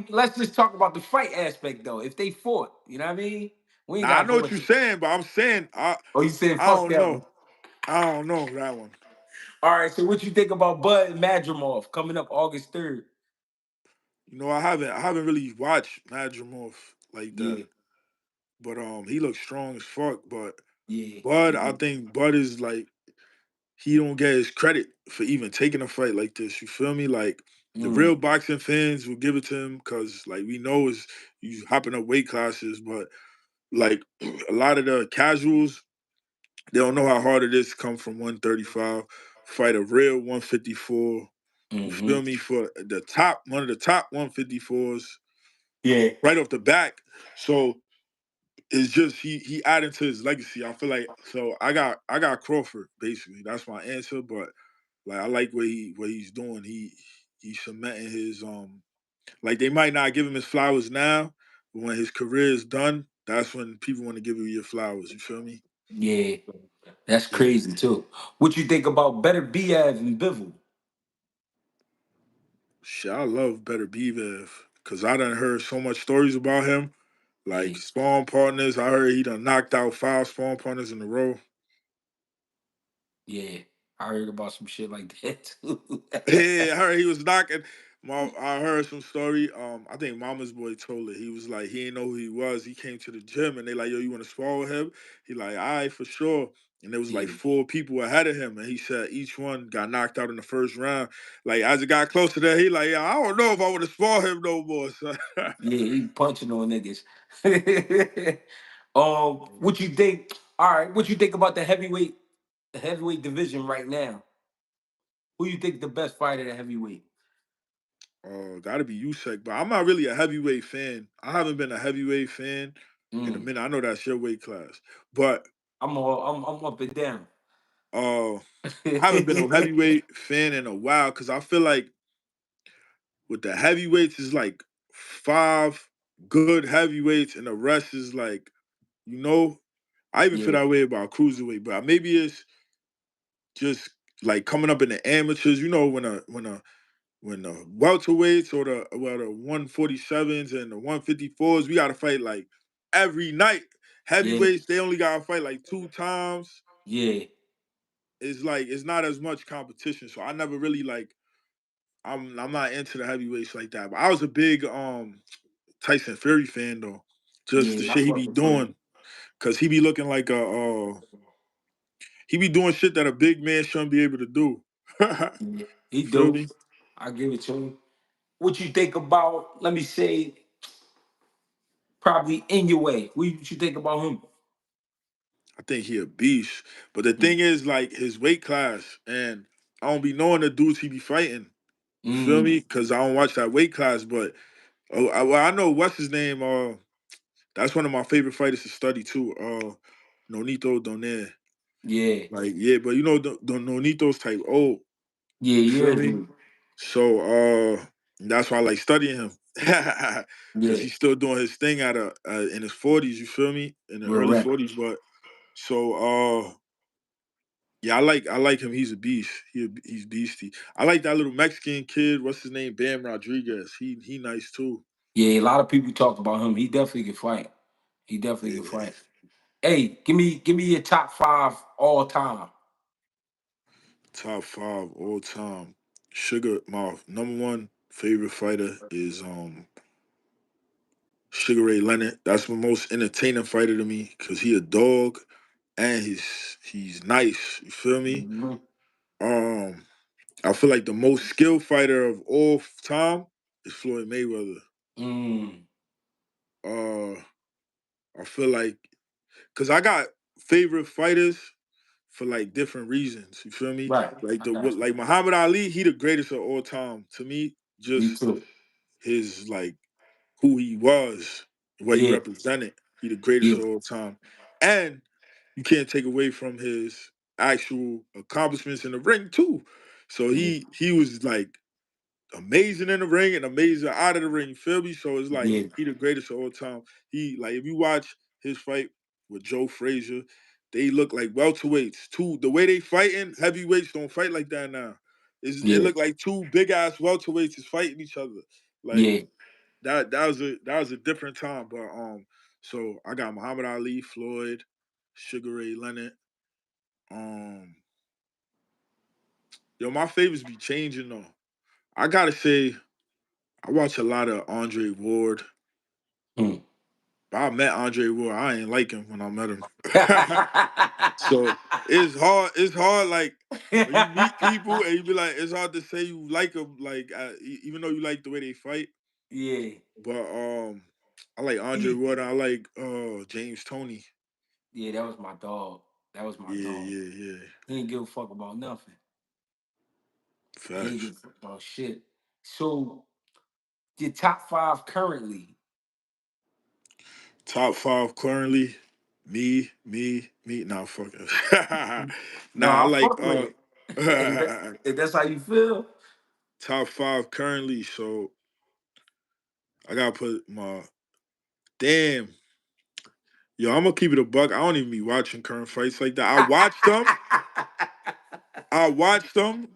Let's just talk about the fight aspect though. If they fought, you know what I mean? We ain't Now I gotta know go what you're into. saying, but I'm saying Oh, you said I fuck don't that know. one. I don't know that one. All right, so what you think about Bud Madrimov coming up August 3rd? You know, I haven't really watched Madrimov like that. Yeah, But he looks strong as fuck. But yeah, Bud, I yeah. think Bud is like he don't get his credit for even taking a fight like this. You feel me? Like the real Mm, boxing fans will give it to him because like we know is you hopping up weight classes, but like a lot of the casuals, they don't know how hard it is to come from 135, fight a real 154. You mm-hmm. feel me? For the top, one of the top 154s Yeah, right off the back. So it's just he adding to his legacy. I feel like so I got Crawford basically. That's my answer, but like I like what he's doing. He's cementing his like they might not give him his flowers now, but when his career is done, that's when people want to give you your flowers. You feel me? yeah. That's Yeah. crazy too. What you think about Better Biav and Bivol? Shit, I love Better Beav because I done heard so much stories about him. Like Yeah, spawn partners, I heard he done knocked out 5 spawn partners in a row. yeah. I heard about some shit like that too. Yeah, I heard he was knocking. I heard some story. I think Mama's boy told it. He was like, he didn't know who he was. He came to the gym and they like, yo, you want to spar with him? He like, all right, for sure. And there was like Yeah, 4 people ahead of him, and he said each one got knocked out in the first round. Like as it got closer to that, he like, yeah, I don't know if I want to spar him no more. So. yeah, he punching on niggas. What you think? All right, what you think about the heavyweight division right now? Who you think the best fighter at heavyweight? Oh, gotta be Usyk, but I'm not really a heavyweight fan. I haven't been a heavyweight fan in a Mm, minute. I know that's your weight class, but I'm up and down. uh, I haven't been a heavyweight fan in a while because I feel like with the heavyweights is like 5 good heavyweights and the rest is like you know. I even feel Yeah, that way about cruiserweight, but maybe it's just like coming up in the amateurs. You know, when the welterweights or the 147s and the 154s, we gotta fight like every night. yeah, Heavyweights, they only gotta fight like 2 times. yeah. it's like it's not as much competition. So I never really like I'm not into the heavyweights like that. But I was a big Tyson Fury fan though. Just the Yeah, I shit he fuck be with Fury. doing. Cause he be looking like a he be doing shit that a big man shouldn't be able to do. Yeah, You he feel do. me? I give it to him. What you think about? Let me say, probably in your way. What you think about him? I think he a beast. But the thing is, like his weight class, and I don't be knowing the dudes he be fighting. You feel Mm, me? Cause I don't watch that weight class. But well, I know what's his name. That's one of my favorite fighters to study too. Nonito Donaire. yeah, Like yeah, but you know the Nonito's type old. yeah, You feel yeah, me? dude. So that's why I like studying him. Cause Yeah, he's still doing his thing at in his 40s, you feel me? In the real early rap. 40s. But so yeah, I like him. He's a beast. He's beastie. I like that little Mexican kid. What's his name? Bam Rodriguez. He nice too. Yeah, a lot of people talk about him. He definitely can fight. He definitely can Yeah. fight. Hey, give me your top five all time. Top five all time. Sugar, my number one favorite fighter is Sugar Ray Leonard. That's the most entertaining fighter to me because he a dog and he's nice. You feel me? Hmm. Um, I feel like the most skilled fighter of all time is Floyd Mayweather. Mm, Uh, I feel like because I got favorite fighters for like different reasons. You feel me? right. Like I got you. like Muhammad Ali, he the greatest of all time to me. Me Just too. his like who he was, what he Yeah, represented. He the greatest yeah, of all time, and you can't take away from his actual accomplishments in the ring too. So yeah, he was like amazing in the ring and amazing out of the ring. You feel me? So it's like yeah, he the greatest of all time. He like if you watch his fight with Joe Frazier, they look like welterweights too. The way they fighting, heavyweights don't fight like that now. It yeah, looked like two big ass welterweights is fighting each other. Like yeah, that was a different time. But so I got Muhammad Ali, Floyd, Sugar Ray Leonard. Um, yo, my favorites be changing though. I gotta say, I watch a lot of Andre Ward. mm. But I met Andre Ward. I ain't like him when I met him. So it's hard. It's hard. Like when you meet people and you be like, it's hard to say you like them. Like even though you like the way they fight. Yeah, But I like Andre he, Ward. I like James Tony. yeah, that was my dog. That was my Yeah, dog. yeah, yeah. He didn't give a fuck about nothing. He didn't give Facts. a fuck about shit. So your top five currently. Top five currently. Me. Nah, fuck it. No, Nah, I I like fuck with it. If that's how you feel. top five currently. So I gotta put my damn. Yo, I'm gonna keep it a buck. I don't even be watching current fights like that. I watch them. I watch them.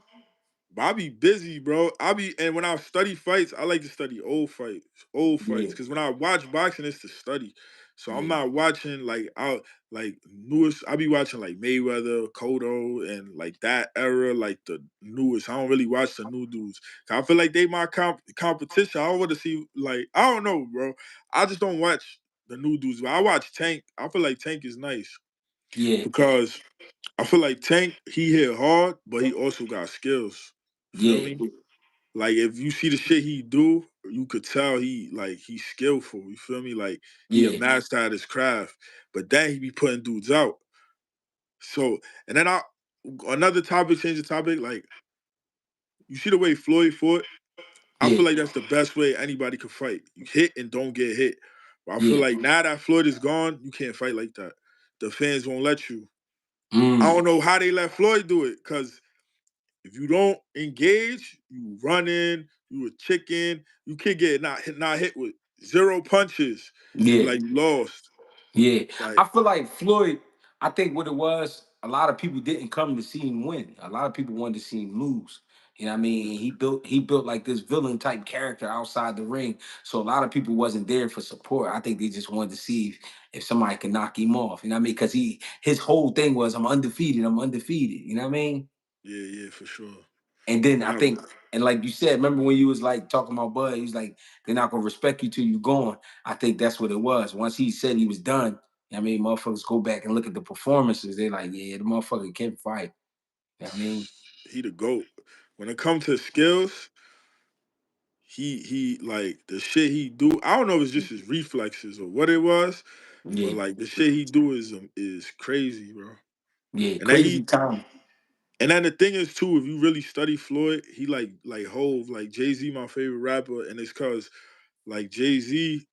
But I be busy, bro. And when I study fights, I like to study old fights. Yeah, Because when I watch boxing, it's to study. So I'm yeah, not watching like newest. I be watching like Mayweather, Cotto, and like that era, like the newest. I don't really watch the new dudes. 'Cause I feel like they my competition. I want to see like I don't know, bro. I just don't watch the new dudes. But I watch Tank. I feel like Tank is nice yeah, because I feel like Tank, he hit hard, but he also got skills. Feel yeah, me? Like if you see the shit he do, you could tell he's skillful. You feel me? Like he a yeah, master at his craft. But then he be putting dudes out. So and then I another topic, change the topic. Like you see the way Floyd fought. I yeah, feel like that's the best way anybody could fight. You hit and don't get hit. But I feel yeah. like now that Floyd is gone, you can't fight like that. The fans won't let you. I Mm, don't know how they let Floyd do it because if you don't engage, you run in, you a chicken, you could get not hit with zero punches and be yeah, like you lost. yeah. Like, I feel like Floyd. I think what it was, a lot of people didn't come to see him win. A lot of people wanted to see him lose. You know what I mean? He built like this villain type character outside the ring. So a lot of people wasn't there for support. I think they just wanted to see if somebody could knock him off. You know what I mean? Because his whole thing was I'm undefeated. I'm undefeated. You know what I mean? Yeah, yeah, for sure. And then I Nah, think, and like you said, remember when you was like talking about Bud, he was like, they're not gonna respect you till you gone. I think that's what it was. Once he said he was done, I mean, motherfuckers go back and look at the performances. They're like, yeah, the motherfucker can fight. You know what I mean? he the GOAT. When it comes to skills, he like the shit he do. I don't know if it's just his reflexes or what it was, but Yeah, like the shit he do is crazy, bro. yeah, And then crazy he time. and then the thing is too, if you really study Floyd, he like Hove, like Jay-Z, my favorite rapper, and it's cause like Jay-Z,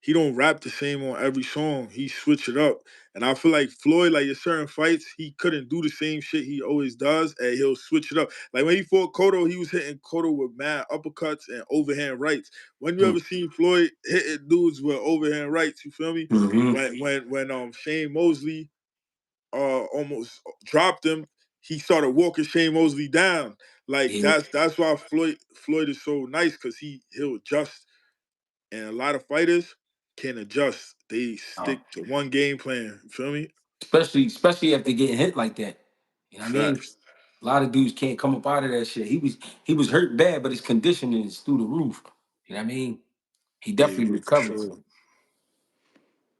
he don't rap the same on every song. He switch it up. And I feel like Floyd, like in certain fights, he couldn't do the same shit he always does, and he'll switch it up. Like when he fought Cotto, he was hitting Cotto with mad uppercuts and overhand rights. When you ever seen Floyd hitting dudes with overhand rights, you feel me? Mm-hmm. When Shane Mosley almost dropped him, he started walking Shane Mosley down. Like Yeah. that's why Floyd is so nice because he'll adjust, and a lot of fighters can adjust. They Oh, stick to one game plan. You feel me? especially after getting hit like that. You know what I mean? Facts. A lot of dudes can't come up out of that shit. He was hurt bad, but his conditioning is through the roof. You know what I mean? He Yeah, definitely yeah, for recovered. sure.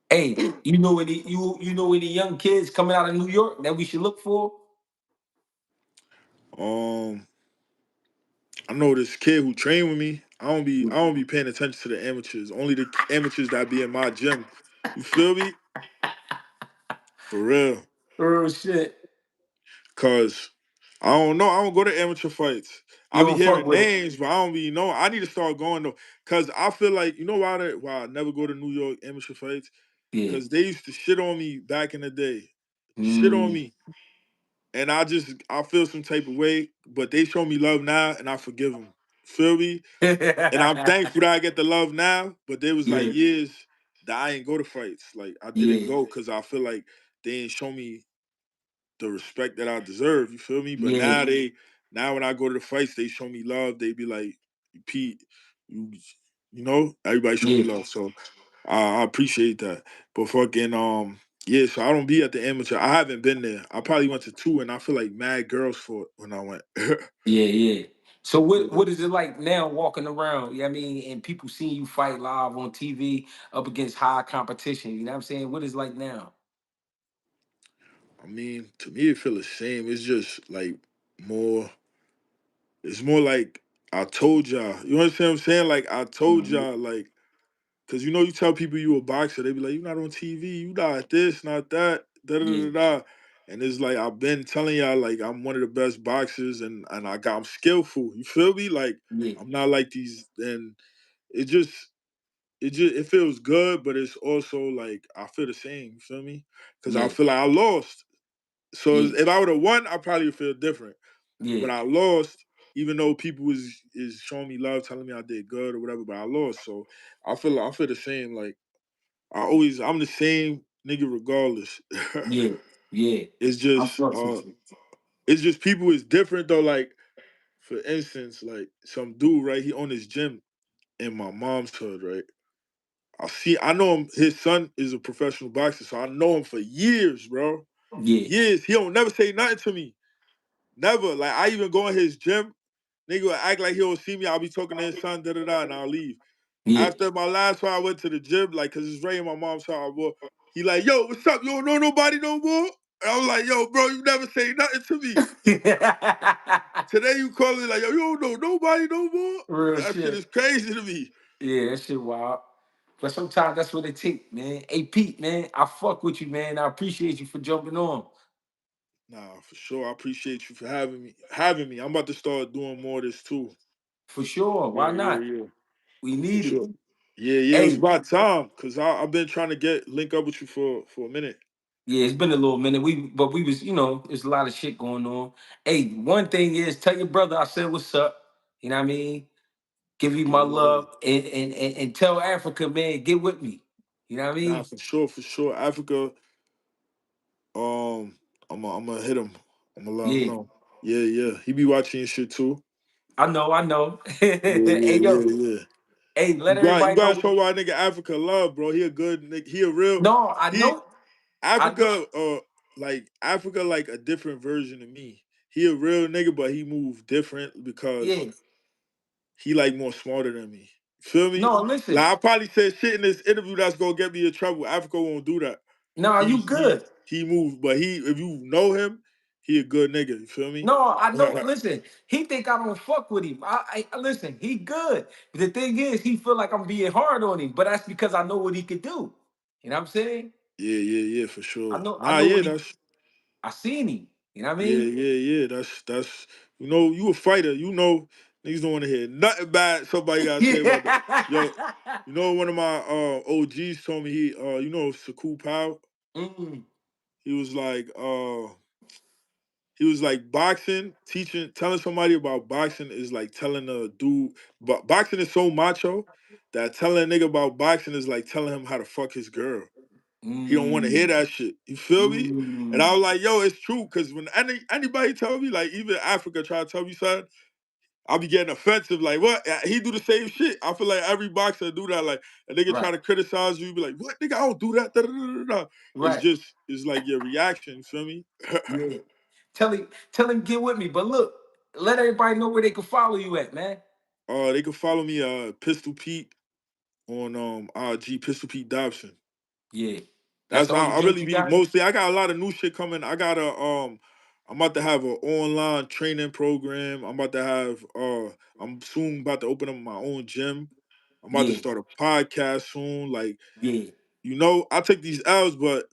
Hey, you know any young kids coming out of New York that we should look for? Um, I know this kid who trained with me. I don't be paying attention to the amateurs. Only the amateurs that be in my gym. You feel me? For real. Oh shit. Cause I don't know. I don't go to amateur fights. I You be don't fuck hearing with them. names, but I don't be knowing. I need to start going though. Cause I feel like you know why I never go to New York amateur fights? Yeah. Cause they used to shit on me back in the day. Shit on Mm. me. And I feel some type of way, but they show me love now, and I forgive them. Feel me? And I'm thankful that I get the love now. But there was like Yeah. years that I ain't go to fights. Like I didn't Yeah. go because I feel like they ain't show me the respect that I deserve. You feel me? But Yeah. now when I go to the fights, they show me love. They be like, Pete, you, you know, everybody show me Yeah. love. So I appreciate that. But fucking yeah, so I don't be at the amateur. I haven't been there. I probably went to two, and I feel like mad girls fought when I went. Yeah. Yeah. So what Yeah. what is it like now walking around? You know what I mean? And people seeing you fight live on TV up against high competition. You know what I'm saying? What is it like now? I mean, to me, it feel the same. It's just like more. It's more like I told y'all. You understand what I'm saying? Like I told Mhm. y'all. Like, cause you know, you tell people you a boxer, they be like, "You not on TV. You not this, not that." Da da Yeah. da da. And it's like I've been telling y'all, like I'm one of the best boxers, and I'm skillful. You feel me? Like Yeah. I'm not like these. And it just it feels good, but it's also like I feel the same. You feel me? Because I Yeah. feel like I lost. So Yeah. if I would have won, I probably would feel different. Yeah. But I lost, even though people is showing me love, telling me I did good or whatever. But I lost, so I feel the same. Like I'm the same nigga regardless. Yeah. Yeah. it's I'm just fucking uh, with you. it's just people is different though. Like for instance, like some dude right, he own his gym in my mom's hood, right? I know him. His son is a professional boxer, so I know him for years, bro. Yeah. Years. He don't never say nothing to me. Never. Like I even go in his gym, nigga will act like he don't see me. I'll be talking to his son, da da da, and I'll leave. Yeah. After my last fight, I went to the gym, like, cause it's right in my mom's house. Well, he like, yo, what's up? You don't know nobody no more? And I was like, yo, bro, you never say nothing to me. Today you call me like, yo, you don't know nobody no more? Real That shit shit. is crazy to me. Yeah, that shit wild. But sometimes that's what it take, man. Hey Pete, man, I fuck with you, man. I appreciate you for jumping on. Nah, for sure. I appreciate you for having me. I'm about to start doing more of this too. For sure. Yeah, Why yeah, not? yeah. We For need it. sure. Yeah, yeah, it was Hey, about time. Cause I've been trying to link up with you for a minute. yeah, it's been a little minute. We was, there's a lot of shit going on. Hey, one thing is tell your brother I said what's up. You know what I mean? Give you my Yeah, yeah. love and tell Africa, man, get with me. You know what I Nah, mean? for sure, for sure. Africa, um, I'm gonna hit him. I'm gonna let him Yeah. know. Yeah, yeah. He be watching your shit too. I know, I know. Yeah, Hey yeah, yo, yeah, yeah. hey, You let got you everybody know gotta what show why nigga Africa love, bro. He a good nigga. He a real no, I he know, I know. Africa like Africa like a different version of me. He a real nigga, but he move different because Yeah. he like more smarter than me. Feel me? No, listen. Like I probably said shit in this interview that's gonna get me in trouble. Africa won't do that. No, He you he good. he moves, but he if you know him, he a good nigga. You feel me? No, I know. Listen, he think I don't fuck with him. Listen. He good. The thing is, he feel like I'm being hard on him, but that's because I know what he could do. You know what I'm saying? Yeah, yeah, yeah, for I sure. know. I Nah, know yeah, what he. that's I seen him. You know what I yeah, mean? yeah, yeah. That's you know, you a fighter. You know, niggas don't want to hear nothing bad somebody gotta say about that. Yo, Yeah. you know one of my OGs told me he you know Saku Pal. Mm, He was like he was like boxing, teaching, telling somebody about boxing is like telling a dude. But boxing is so macho that telling a nigga about boxing is like telling him how to fuck his girl. He don't want to hear mm, that shit. You feel me? And I mm. was like, yo, it's true. Cause when anybody tell me, like even Africa try to tell me something, I'll be getting offensive. Like, what? He do the same shit. I feel like every boxer do that. Like a nigga try Right. to criticize you, be like, what nigga, I don't do that. Da, da, da, da, da. It's Right. just, it's like your reaction, you feel me? Yeah. Tell him get with me. But look, let everybody know where they can follow you at, man. They can follow me, Pistol Pete on IG Pistol Pete Dobson. Yeah. That's That's the only I page really you be got? mostly. I got a lot of new shit coming. I got a I'm about to have an online training program. I'm about to have I'm soon about to open up my own gym. I'm about to Yeah. start a podcast soon. Like, Yeah. you know, I take these L's, but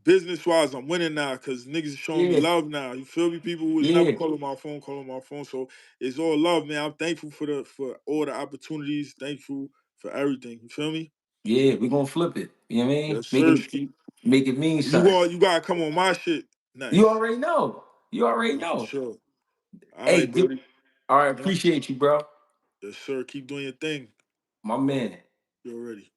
business wise, I'm winning now because niggas is showing me Yeah. love now. You feel me? People who was never Yeah. calling my phone. So it's all love, man. I'm thankful for all the opportunities. Thankful for everything. You feel me? Yeah. We're gonna flip it. You know what I mean? Yes, sir, Ski. Make it mean You something. all you gotta come on my shit You next. already know. You already For know. sure. All Hey, right, Brody. all right, Yeah. appreciate you, bro. Yes, sir. Keep doing your thing. My man. You already.